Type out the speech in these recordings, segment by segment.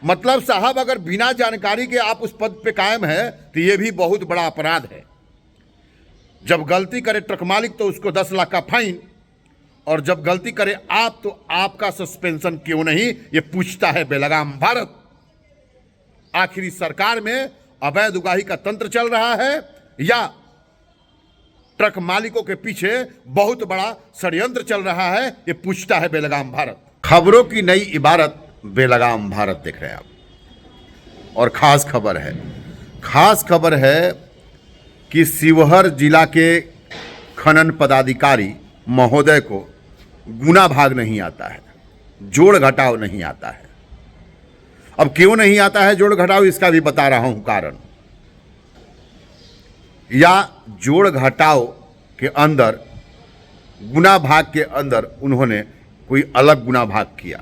मतलब साहब, अगर बिना जानकारी के आप उस पद पे कायम है तो ये भी बहुत बड़ा अपराध है। जब गलती करे ट्रक मालिक तो उसको 10 लाख का फाइन, और जब गलती करे आप तो आपका सस्पेंशन क्यों नहीं, ये पूछता है बेलगाम भारत। आखिर इस सरकार में अवैध उगाही का तंत्र चल रहा है या ट्रक मालिकों के पीछे बहुत बड़ा षड्यंत्र चल रहा है, ये पूछता है बेलगाम भारत। खबरों की नई इबारत बेलगाम भारत देख रहे हैं आप। और खास खबर है कि शिवहर जिला के खनन पदाधिकारी महोदय को गुना भाग नहीं आता है, जोड़ घटाव नहीं आता है। अब क्यों नहीं आता है जोड़ घटाव, इसका भी बता रहा हूं कारण। या जोड़ घटाव के अंदर, गुना भाग के अंदर उन्होंने कोई अलग गुना भाग किया।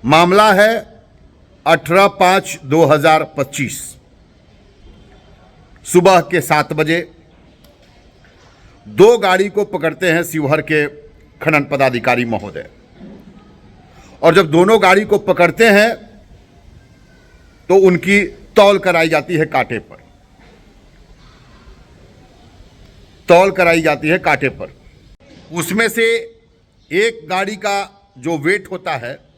मामला है 18/5/2025 सुबह के 7 बजे। 2 गाड़ी को पकड़ते हैं शिवहर के खनन पदाधिकारी महोदय, और जब दोनों गाड़ी को पकड़ते हैं तो उनकी तौल कराई जाती है कांटे पर। उसमें से एक गाड़ी का जो वेट होता है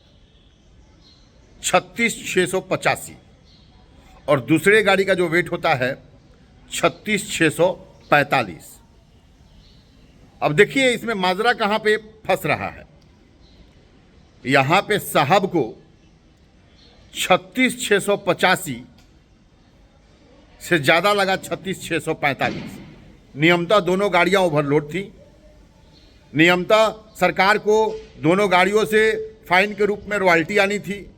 36,685 और दूसरे गाड़ी का जो वेट होता है 36,645। अब देखिए इसमें माजरा कहां पे फंस रहा है। यहां पे साहब को 36,685 से ज्यादा लगा 36,645। नियमतः दोनों गाड़ियां ओवरलोड थी। नियमतः सरकार को दोनों गाड़ियों से फाइन के रूप में रॉयल्टी आनी थी,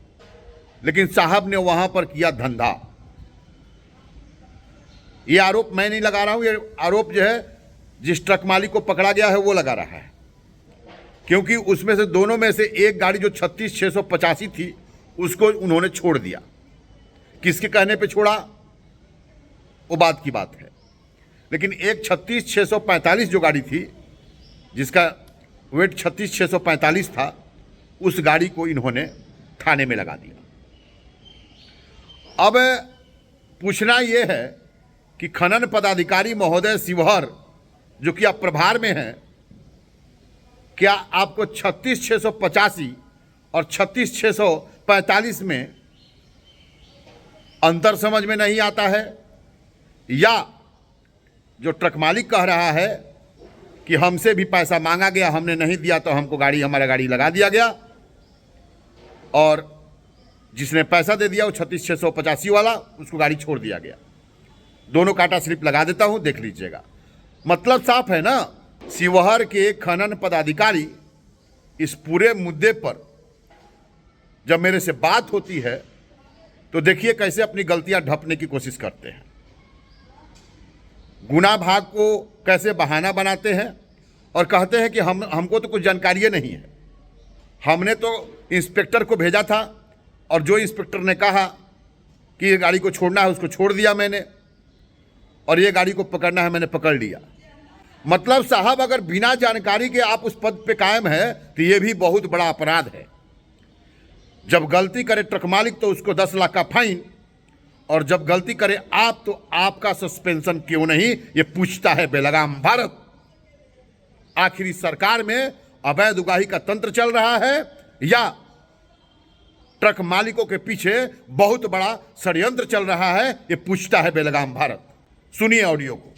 लेकिन साहब ने वहां पर किया धंधा। ये आरोप मैं नहीं लगा रहा हूं, ये आरोप जो है जिस ट्रक मालिक को पकड़ा गया है वो लगा रहा है, क्योंकि उसमें से दोनों में से एक गाड़ी जो 36,685 थी उसको उन्होंने छोड़ दिया। किसके कहने पे छोड़ा वो बात की बात है, लेकिन एक 36,645 जो गाड़ी थी जिसका वेट 36,645 था, उस गाड़ी को इन्होंने थाने में लगा दिया। अब पूछना यह है कि खनन पदाधिकारी महोदय शिवहर जो कि आप प्रभार में हैं, क्या आपको 36,685 और 36,645 में अंतर समझ में नहीं आता है? या जो ट्रक मालिक कह रहा है कि हमसे भी पैसा मांगा गया, हमने नहीं दिया तो हमको हमारा गाड़ी लगा दिया गया, और जिसने पैसा दे दिया वो 36,685 वाला, उसको गाड़ी छोड़ दिया गया। दोनों काटा स्लिप लगा देता हूं, देख लीजिएगा। मतलब साफ है ना। शिवहर के खनन पदाधिकारी इस पूरे मुद्दे पर जब मेरे से बात होती है तो देखिए कैसे अपनी गलतियां ढकने की कोशिश करते हैं। गुना भाग को कैसे बहाना बनाते हैं और कहते हैं कि हमको तो कुछ जानकारी नहीं है। हमने तो इंस्पेक्टर को भेजा था और जो इंस्पेक्टर ने कहा कि ये गाड़ी को छोड़ना है उसको छोड़ दिया मैंने, और ये गाड़ी को पकड़ना है मैंने पकड़ लिया। मतलब साहब, अगर बिना जानकारी के आप उस पद पे कायम है तो ये भी बहुत बड़ा अपराध है। जब गलती करे ट्रक मालिक तो उसको 10 लाख का फाइन, और जब गलती करे आप तो आपका सस्पेंशन क्यों नहीं, ये पूछता है बेलगाम भारत। आखिर इस सरकार में अवैध उगाही का तंत्र चल रहा है या ट्रक मालिकों के पीछे बहुत बड़ा षड्यंत्र चल रहा है, ये पूछता है बेलगाम भारत। सुनिए ऑडियो को।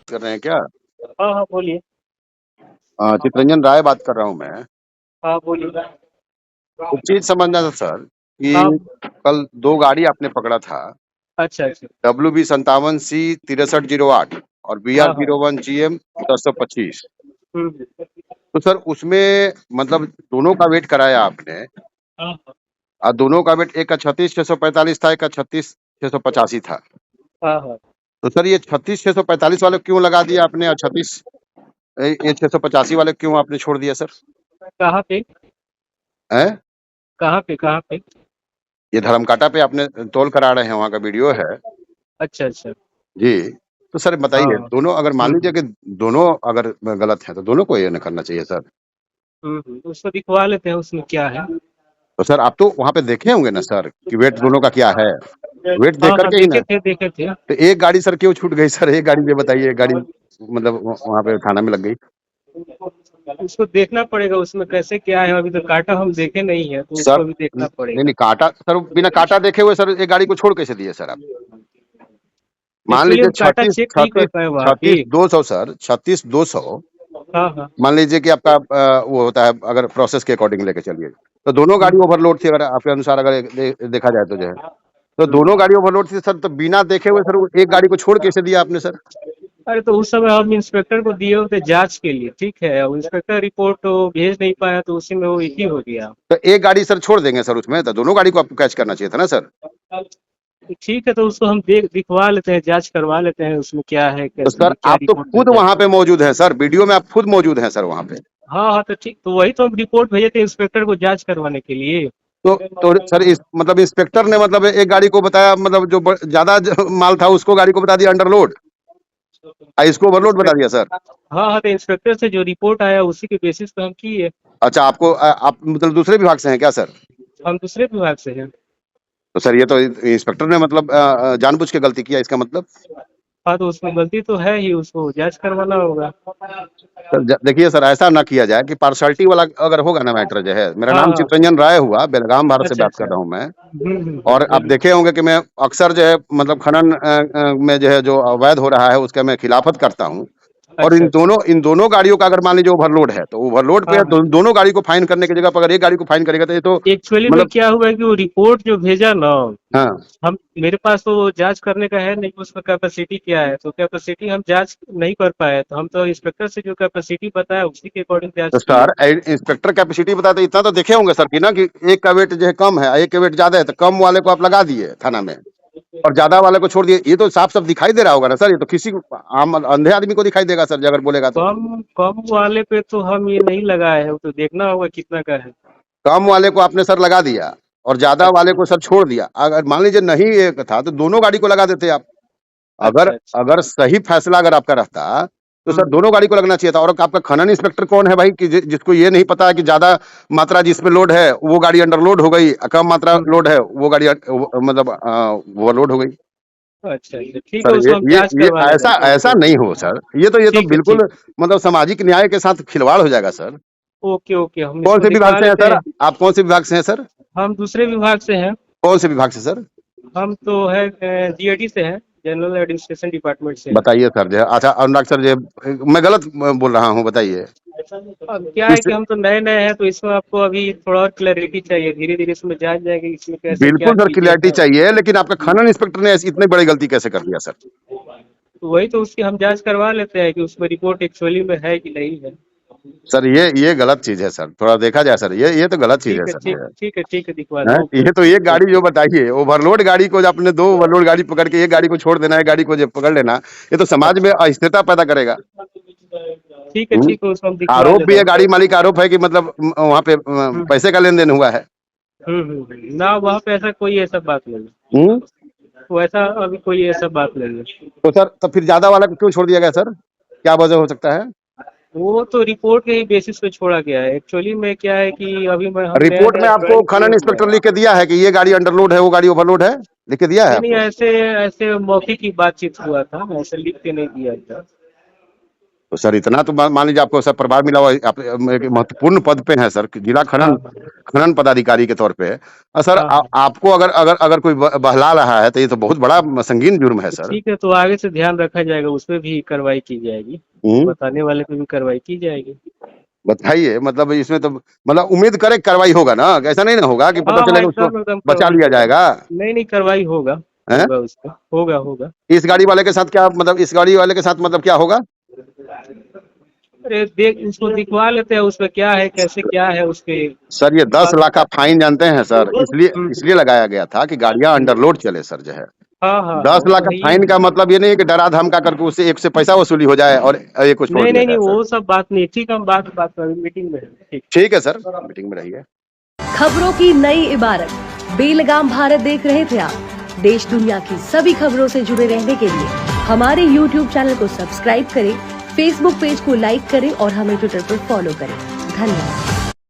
कर रहे हैं क्या? हाँ हाँ बोलिए। चितरंजन राय बात कर रहा हूँ मैं। हाँ बोलिए। एक चीज समझना था सर कि हाँ। कल 2 गाड़ी आपने पकड़ा था, अच्छा अच्छा। WB57C 6308 और BR01 GM 1025। तो सर उसमें मतलब दोनों का वेट कराया आपने, हाँ और दोनों का वेट एक का 36,645 था, एक का 36,685 था। हाँ हाँ। तो सर ये 36,645 वाले क्यों लगा दिया आपने और 685 वाले क्यों आपने छोड़ दिया सर? कहाँ पे? हैं? कहाँ पे? ये धर्मकाटा पे आपने तोल करा रहे हैं, वहाँ का वीडियो है। अच्छा अच्छा जी, तो सर बताइए, हाँ। दोनों अगर मान लीजिए कि दोनों अगर गलत हैं तो दोनों को ये न करना चाहिए सर। उसको दिखवा लेते हैं उसमें क्या है। तो सर आप तो वहाँ पे देखे होंगे ना सर कि वेट दोनों का क्या है, वेट देख हाँ हाँ, करके ही ना। देखे थे। तो एक गाड़ी सर क्यों छूट गई सर? एक गाड़ी ये बताइए, एक गाड़ी मतलब वहाँ पे थाना में लग गई। उसको देखना पड़ेगा, उसमें कैसे क्या है, अभी तो काटा हम देखे नहीं है, तो सर उसको भी देखना नहीं पड़ेगा। काटा सर, बिना काटा देखे हुए सर एक गाड़ी को छोड़ कैसे दिए सर आप? मान एक्चुअली लीजिए हम काटा छत्तीस चेक नहीं कर छत्तीस पाए वहाँ छत्तीस की। 200 सर, 36 200। हाँ हाँ। मान लीजिए कि आपका वो होता है, अगर प्रोसेस के अकॉर्डिंग लेके चलिए तो दोनों गाड़ी ओवरलोड थी, अगर आपके अनुसार अगर देखा जाए तो जो है, तो दोनों गाड़ी ओवरलोड थी सर। तो बिना देखे हुए सर वो एक गाड़ी को छोड़ कैसे दिया आपने सर? अरे तो उस समय हम इंस्पेक्टर को दिए होते जांच के लिए, ठीक है, अब इंस्पेक्टर रिपोर्ट तो भेज नहीं पाया, तो उसी में वो एक ही हो गया। तो एक गाड़ी सर छोड़ देंगे सर उसमें, तो दोनों गाड़ी को आपको कैच करना चाहिए था ना सर। तो ठीक है, तो उसको हम दिखवा लेते हैं, जांच करवा लेते हैं उसमें क्या है, तो सर क्या आप तो रिपोर्ट खुद भेजा वहां है। पे मौजूद हैं सर, वीडियो में आप खुद मौजूद हैं सर वहां पे। हाँ हाँ, तो ठीक, तो वही तो हम रिपोर्ट भेजे थे इंस्पेक्टर को जांच करवाने के लिए। तो सर इस मतलब इंस्पेक्टर ने मतलब एक गाड़ी को बताया, मतलब जो ज्यादा माल था उसको गाड़ी को बता दिया अंडरलोड, इसको ओवरलोड बता दिया सर। हाँ हाँ, तो इंस्पेक्टर से जो रिपोर्ट आया उसी के बेसिस पे हम किए। अच्छा आपको आप मतलब दूसरे विभाग से हैं क्या सर? हम दूसरे विभाग से हैं। तो सर ये तो इंस्पेक्टर ने मतलब जानबूझ के गलती किया इसका मतलब। हाँ, तो उसमें गलती तो है ही, उसको जांच करवाना होगा। सर देखिए सर, ऐसा ना किया जाए कि पार्शलिटी वाला अगर होगा ना मैटर जो है। मेरा हाँ नाम हाँ। चितरंजन राय हुआ, बेलगाम भारत से अच्छा बात कर अच्छा। रहा हूँ मैं। और आप बोलिए। देखे होंगे कि मैं अक्सर जो है मतलब खनन में जो है जो अवैध हो रहा है उसका मैं खिलाफत करता हूँ। और अच्छा अच्छा। इन दोनों गाड़ियों का अगर मान लीजिए ओवरलोड है, तो ओवरलोड पे हाँ हाँ। दोनों गाड़ी को फाइन करने की जगह पर अगर एक गाड़ी को फाइन करेगा तो ये तो एक्चुअली में मतलब। क्या हुआ है कि वो रिपोर्ट जो भेजा ना, हाँ हम मेरे पास तो जांच करने का है नहीं, उसका कैपेसिटी क्या है, तो कैपेसिटी हम जांच नहीं कर पाए, तो हम तो इंस्पेक्टर से जो कैपेसिटी बताया उसी के अकॉर्डिंग तो जांच किए। सर इंस्पेक्टर कैपेसिटी बताते इतना तो देखे होंगे सर कि ना कि एक का वेट जो है कम है, एक का वेट ज्यादा है, तो कम वाले को आप लगा दिए थाना में और ज्यादा वाले को छोड़ दिए। ये तो साफ साफ दिखाई दे रहा होगा ना सर, ये तो किसी आम अंधे आदमी को दिखाई देगा सर अगर बोलेगा तो। कम कम वाले पे तो हम ये नहीं लगाए हैं, वो तो देखना होगा कितना का है। कम वाले को आपने सर लगा दिया और ज्यादा वाले अच्छा को सर छोड़ दिया। अगर मान लीजिए नहीं एक था तो दोनों गाड़ी को लगा देते आप। अगर अच्छा। अच्छा। अगर सही फैसला अगर आपका रहता तो सर हम्म। दोनों गाड़ी को लगना चाहिए था। और आपका खनन इंस्पेक्टर कौन है भाई कि जिसको ये नहीं पता है कि ज्यादा मात्रा जिसमें लोड है वो गाड़ी अंडरलोड हो गई, कम मात्रा हम्म। लोड है वो गाड़ी मतलब ओवरलोड हो गई। अच्छा अच्छा, ठीक है, सर उसको हम जांच ये करवा लेते ऐसा हैं, ऐसा ओके। नहीं हो सर। ये तो ठीक है बिल्कुल ठीक। मतलब सामाजिक न्याय के साथ खिलवाड़ हो जाएगा सर। ओके ओके, हम कौन इसको से विभाग दिखवा से हैं लेते सर? हैं। आप कौन से विभाग से हैं सर? हम दूसरे विभाग से हैं। कौन से विभाग से सर? हम तो है जीएडी से हैं, जनरल एडमिनिस्ट्रेशन डिपार्टमेंट से हैं। बताइए सर जो है। अच्छा अनुराग सर जो है, मैं गलत बोल रहा हूँ बताइए। अब क्या है इस कि हम तो नए नए हैं, तो इसमें आपको अभी थोड़ा और क्लैरिटी चाहिए, धीरे धीरे इसमें जान जाएंगे इसमें कैसे क्या बिल्कुल सर चीजें क्लियरिटी हैं। चाहिए, लेकिन आपका खनन इंस्पेक्टर ने इतनी बड़ी गलती कैसे कर दिया सर? तो वही तो उसकी हम जांच करवा लेते हैं कि उसमें रिपोर्ट एक्चुअली में है कि नहीं है। सर ये गलत चीज है सर, थोड़ा देखा जाए सर। ये तो गलत चीज है सर जो है। ठीक है, दिखवा हैं? दो। ये तो एक गाड़ी जो बताइए ओवरलोड गाड़ी को आपने दो ओवरलोड गाड़ी पकड़ के एक गाड़ी को छोड़ देना है, गाड़ी को जो पकड़ लेना, ये तो समाज में अच्छा, अस्थिरता पैदा करेगा। हम्म? ठीक है, उसको हम दिखवा आरोप भी लेते है, हैं। गाड़ी मालिक का आरोप है कि मतलब वहां पे हम्म पैसे का लेन देन हुआ है। ना, वहाँ पे ऐसा कोई ऐसा बात नहीं है। हम्म? वैसा अभी कोई ऐसा बात नहीं है। तो सर तो फिर ज्यादा वाला को क्यों छोड़ दिया गया सर? क्या वजह हो सकता है? वो तो रिपोर्ट के ही बेसिस पे छोड़ा गया है, एक्चुअली में क्या है कि अभी हम नया रिपोर्ट नया में आपको ज्वाइन किए खनन हुए इंस्पेक्टर हैं। लिख के दिया है कि ये गाड़ी अंडरलोड है, वो गाड़ी ओवरलोड है, लिख के दिया है नहीं नहीं, आपको? ऐसे ऐसे मौखिक की बातचीत हुआ था, ऐसे लिख के नहीं दिया था। तो सर इतना तो मान लीजिए आपको सर प्रभार मिला हुआ आप एक महत्वपूर्ण पद पे हैं सर, जिला हाँ खनन खनन पदाधिकारी के तौर पे। सर हाँ हाँ। आपको अगर अगर अगर कोई बहला रहा है तो ये तो बहुत बड़ा संगीन जुर्म है तो सर। ठीक है, तो आगे से ध्यान रखा जाएगा, उसपे भी कार्रवाई की जाएगी। हम्म? बताने वाले पे भी कार्रवाई की जाएगी। बताइए मतलब इसमें तो मतलब उम्मीद करें कार्रवाई होगा ना, ऐसा नहीं ना होगा कि पता हाँ हाँ, चलेगा उसको एकदम एकदम बचा कार्रवाई लिया होगा। जाएगा। नहीं नहीं, कार्रवाई होगा। हैं? होगा उस पर, होगा होगा। इस गाड़ी वाले के साथ क्या मतलब, इस गाड़ी वाले के साथ मतलब क्या होगा? अरे देख, उसको दिखवा लेते हैं, उसमें क्या है कैसे क्या है उसके सर ये 10 लाख का फाइन जानते हैं सर, इसलिए हम्म इसलिए लगाया गया था कि गाड़ियां हम्म। अंडरलोड चले सर जो है। हाँ हाँ हाँ, 10 वो लाख तो का है ही फाइन है। का मतलब ये नहीं है कि डरा धमका करके उससे एक से पैसा वसूली हो जाए और एक को छोड़ नहीं दिया नहीं नहीं, जाए सर। वो सब बात नहीं, ठीक है, हम बात मीटिंग में है, ठीक। ठीक है सर, मीटिंग में रहिए। खबरों की नई इबारत बेलगाम भारत देख रहे थे आप। देश दुनिया की सभी खबरों से जुड़े रहने के लिए हमारे YouTube चैनल को सब्सक्राइब करें, Facebook पेज को लाइक करें और हमें ट्विटर पर फॉलो करें। धन्यवाद।